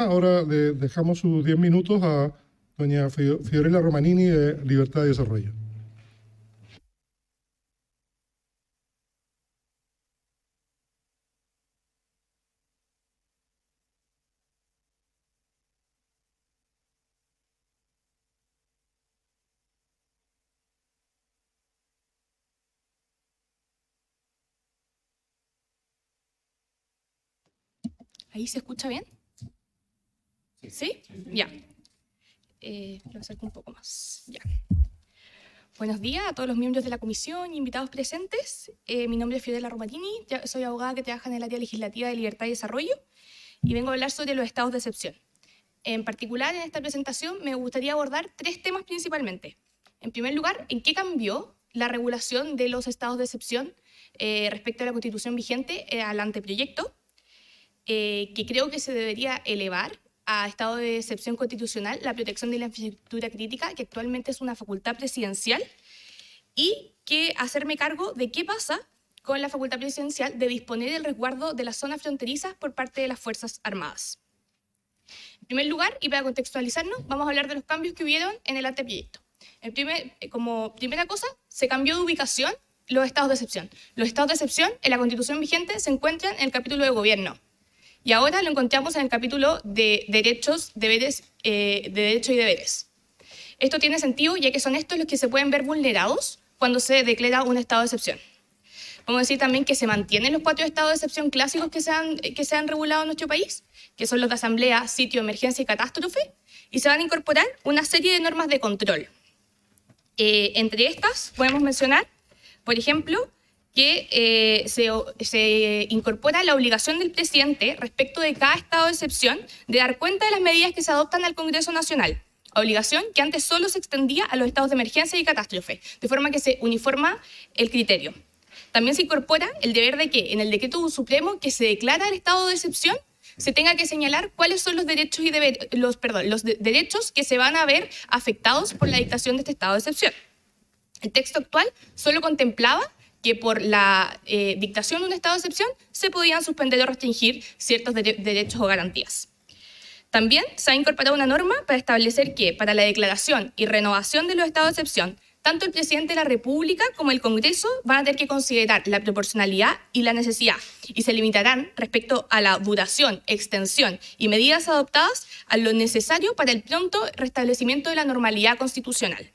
Ahora le dejamos sus 10 minutos a doña Fiorella Romanini de Libertad y Desarrollo. ¿Ahí se escucha bien? ¿Sí? Ya. Lo acerco un poco más. Ya. Buenos días a todos los miembros de la comisión y invitados presentes. Mi nombre es Fiorella Romanini, soy abogada que trabaja en el área legislativa de Libertad y Desarrollo y vengo a hablar sobre los estados de excepción. En particular, en esta presentación me gustaría abordar 3 temas principalmente. En primer lugar, ¿en qué cambió la regulación de los estados de excepción respecto a la Constitución vigente al anteproyecto? Que creo que se debería elevar a estado de excepción constitucional la protección de la infraestructura crítica, que actualmente es una facultad presidencial, y que hacerme cargo de qué pasa con la facultad presidencial de disponer el resguardo de las zonas fronterizas por parte de las Fuerzas Armadas. En primer lugar, y para contextualizarnos, vamos a hablar de los cambios que hubieron en el anteproyecto. Como primera cosa, se cambió de ubicación los estados de excepción. Los estados de excepción en la Constitución vigente se encuentran en el capítulo de gobierno. Y ahora lo encontramos en el capítulo de derechos, deberes, de derechos y deberes. Esto tiene sentido ya que son estos los que se pueden ver vulnerados cuando se declara un estado de excepción. Vamos a decir también que se mantienen los 4 estados de excepción clásicos que se han regulado en nuestro país, que son los de asamblea, sitio, emergencia y catástrofe, y se van a incorporar una serie de normas de control. Entre estas podemos mencionar, por ejemplo, que se incorpora la obligación del presidente respecto de cada estado de excepción de dar cuenta de las medidas que se adoptan al Congreso Nacional, obligación que antes solo se extendía a los estados de emergencia y catástrofe, de forma que se uniforma el criterio. También se incorpora el deber de que en el decreto supremo que se declara el estado de excepción se tenga que señalar cuáles son los derechos, los derechos que se van a ver afectados por la dictación de este estado de excepción. El texto actual solo contemplaba que por la dictación de un estado de excepción se podían suspender o restringir ciertos derechos o garantías. También se ha incorporado una norma para establecer que para la declaración y renovación de los estados de excepción, tanto el presidente de la República como el Congreso van a tener que considerar la proporcionalidad y la necesidad y se limitarán respecto a la duración, extensión y medidas adoptadas a lo necesario para el pronto restablecimiento de la normalidad constitucional.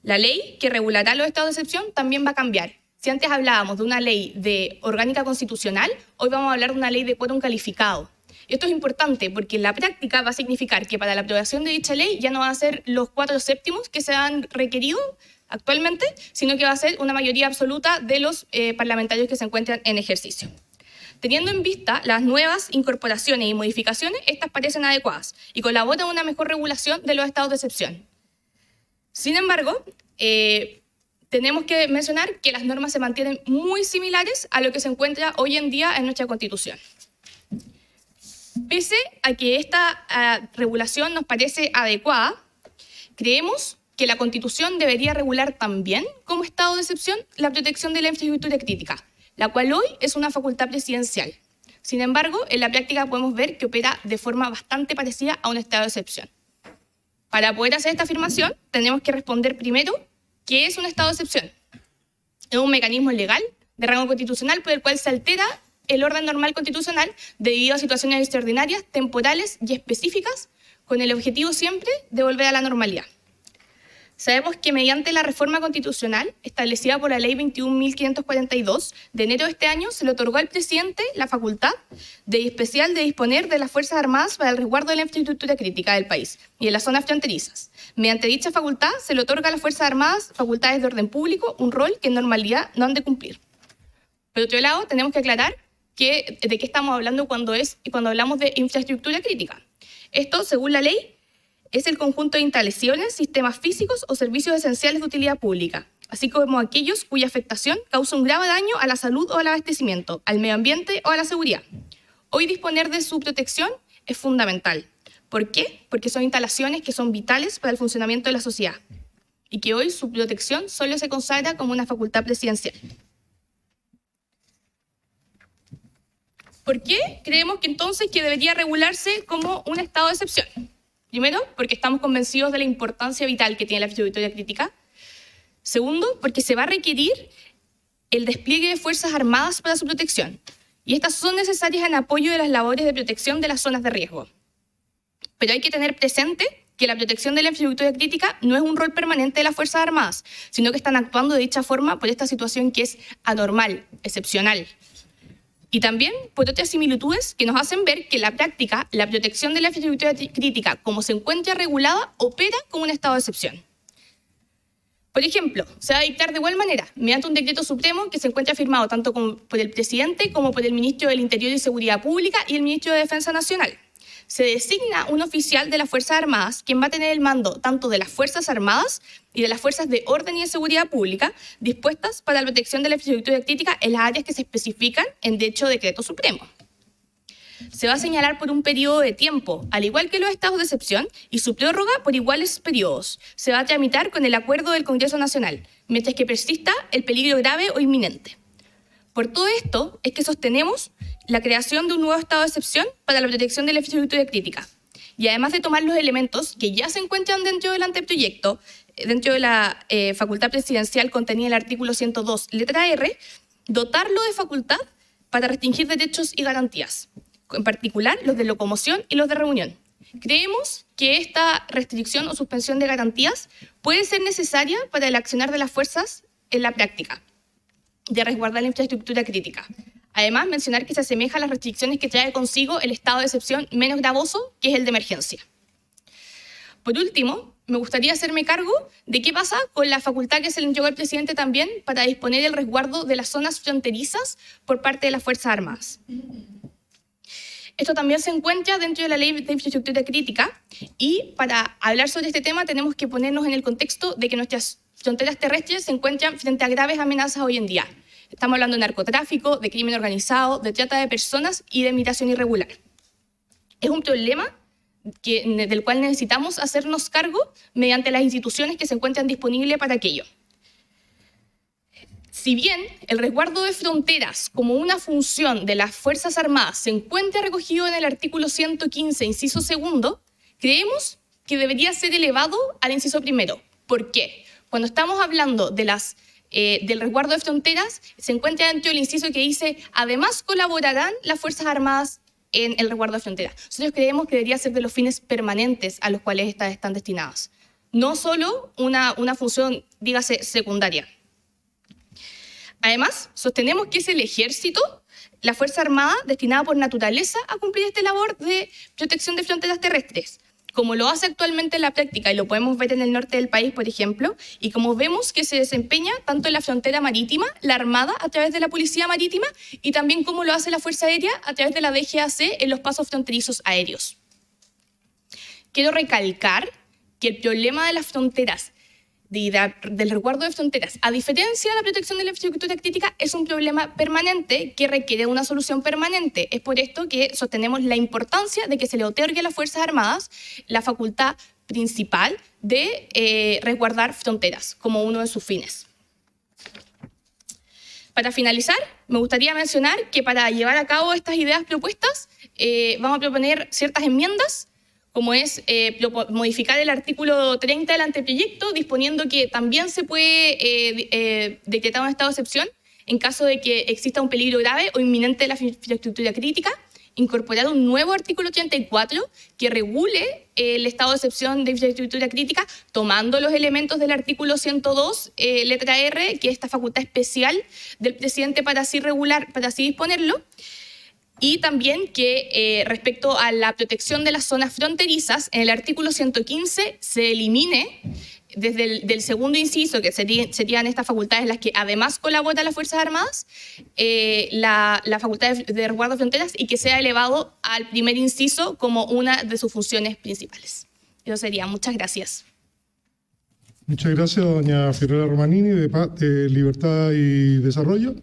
La ley que regulará los estados de excepción también va a cambiar. Si antes hablábamos de una ley de orgánica constitucional, hoy vamos a hablar de una ley de quórum calificado. Esto es importante porque en la práctica va a significar que para la aprobación de dicha ley ya no van a ser los 4/7 que se han requerido actualmente, sino que va a ser una mayoría absoluta de los parlamentarios que se encuentran en ejercicio. Teniendo en vista las nuevas incorporaciones y modificaciones, estas parecen adecuadas y colaboran a una mejor regulación de los estados de excepción. Sin embargo, tenemos que mencionar que las normas se mantienen muy similares a lo que se encuentra hoy en día en nuestra Constitución. Pese a que esta regulación nos parece adecuada, creemos que la Constitución debería regular también, como estado de excepción, la protección de la infraestructura crítica, la cual hoy es una facultad presidencial. Sin embargo, en la práctica podemos ver que opera de forma bastante parecida a un estado de excepción. Para poder hacer esta afirmación, tenemos que responder primero qué es un estado de excepción. Es un mecanismo legal de rango constitucional por el cual se altera el orden normal constitucional debido a situaciones extraordinarias, temporales y específicas, con el objetivo siempre de volver a la normalidad. Sabemos que mediante la reforma constitucional establecida por la Ley 21.542 de enero de este año, se le otorgó al presidente la facultad especial de disponer de las Fuerzas Armadas para el resguardo de la infraestructura crítica del país y de las zonas fronterizas. Mediante dicha facultad se le otorga a las Fuerzas Armadas facultades de orden público, un rol que en normalidad no han de cumplir. Por otro lado, tenemos que aclarar de qué estamos hablando cuando hablamos de infraestructura crítica. Esto, según la ley, es el conjunto de instalaciones, sistemas físicos o servicios esenciales de utilidad pública, así como aquellos cuya afectación causa un grave daño a la salud o al abastecimiento, al medio ambiente o a la seguridad. Hoy disponer de su protección es fundamental. ¿Por qué? Porque son instalaciones que son vitales para el funcionamiento de la sociedad y que hoy su protección solo se consagra como una facultad presidencial. ¿Por qué creemos que entonces que debería regularse como un estado de excepción? Primero, porque estamos convencidos de la importancia vital que tiene la victoria crítica. Segundo, porque se va a requerir el despliegue de fuerzas armadas para su protección. Y estas son necesarias en apoyo de las labores de protección de las zonas de riesgo. Pero hay que tener presente que la protección de la infraestructura crítica no es un rol permanente de las Fuerzas Armadas, sino que están actuando de dicha forma por esta situación que es anormal, excepcional. Y también por otras similitudes que nos hacen ver que en la práctica la protección de la infraestructura crítica, como se encuentra regulada, opera como un estado de excepción. Por ejemplo, se va a dictar de igual manera, mediante un decreto supremo que se encuentra firmado tanto por el presidente como por el ministro del Interior y Seguridad Pública y el ministro de Defensa Nacional. Se designa un oficial de las Fuerzas Armadas, quien va a tener el mando tanto de las Fuerzas Armadas y de las Fuerzas de Orden y de Seguridad Pública, dispuestas para la protección de la infraestructura crítica en las áreas que se especifican en dicho decreto supremo. Se va a señalar por un periodo de tiempo, al igual que los estados de excepción, y su prórroga por iguales periodos. Se va a tramitar con el acuerdo del Congreso Nacional, mientras que persista el peligro grave o inminente. Por todo esto es que sostenemos la creación de un nuevo estado de excepción para la protección de la infraestructura crítica. Y además de tomar los elementos que ya se encuentran dentro del anteproyecto, dentro de la facultad presidencial contenida en el artículo 102, letra R, dotarlo de facultad para restringir derechos y garantías, en particular los de locomoción y los de reunión. Creemos que esta restricción o suspensión de garantías puede ser necesaria para el accionar de las fuerzas en la práctica de resguardar la infraestructura crítica. Además, mencionar que se asemeja a las restricciones que trae consigo el estado de excepción menos gravoso, que es el de emergencia. Por último, me gustaría hacerme cargo de qué pasa con la facultad que se le entregó al presidente también para disponer el resguardo de las zonas fronterizas por parte de las Fuerzas Armadas. Esto también se encuentra dentro de la Ley de Infraestructura Crítica y para hablar sobre este tema tenemos que ponernos en el contexto de que nuestras fronteras terrestres se encuentran frente a graves amenazas hoy en día. Estamos hablando de narcotráfico, de crimen organizado, de trata de personas y de migración irregular. Es un problema del cual necesitamos hacernos cargo mediante las instituciones que se encuentran disponibles para aquello. Si bien el resguardo de fronteras como una función de las Fuerzas Armadas se encuentra recogido en el artículo 115, inciso segundo, creemos que debería ser elevado al inciso primero. ¿Por qué? Cuando estamos hablando de del resguardo de fronteras, se encuentra dentro del inciso que dice además colaborarán las Fuerzas Armadas en el resguardo de fronteras. Nosotros creemos que debería ser de los fines permanentes a los cuales estas están destinadas, no solo una función, dígase, secundaria. Además, sostenemos que es el Ejército, la Fuerza Armada, destinada por naturaleza a cumplir esta labor de protección de fronteras terrestres, como lo hace actualmente en la práctica, y lo podemos ver en el norte del país, por ejemplo, y como vemos que se desempeña tanto en la frontera marítima, la Armada a través de la Policía Marítima, y también como lo hace la Fuerza Aérea a través de la DGAC en los pasos fronterizos aéreos. Quiero recalcar que el problema de las fronteras, del resguardo de fronteras, a diferencia de la protección de la infraestructura crítica, es un problema permanente que requiere una solución permanente. Es por esto que sostenemos la importancia de que se le otorgue a las Fuerzas Armadas la facultad principal de resguardar fronteras como uno de sus fines. Para finalizar, me gustaría mencionar que para llevar a cabo estas ideas propuestas vamos a proponer ciertas enmiendas, como es modificar el artículo 30 del anteproyecto, disponiendo que también se puede decretar un estado de excepción en caso de que exista un peligro grave o inminente de la infraestructura crítica, incorporar un nuevo artículo 34 que regule el estado de excepción de infraestructura crítica, tomando los elementos del artículo 102, letra R, que es esta facultad especial del presidente para así disponerlo. Y también que respecto a la protección de las zonas fronterizas, en el artículo 115 se elimine desde el segundo inciso, que serían estas facultades en las que además colaboran las Fuerzas Armadas, la facultad de resguardo de fronteras, y que sea elevado al primer inciso como una de sus funciones principales. Eso sería. Muchas gracias. Muchas gracias, doña Fiorella Romanini, de Libertad y Desarrollo.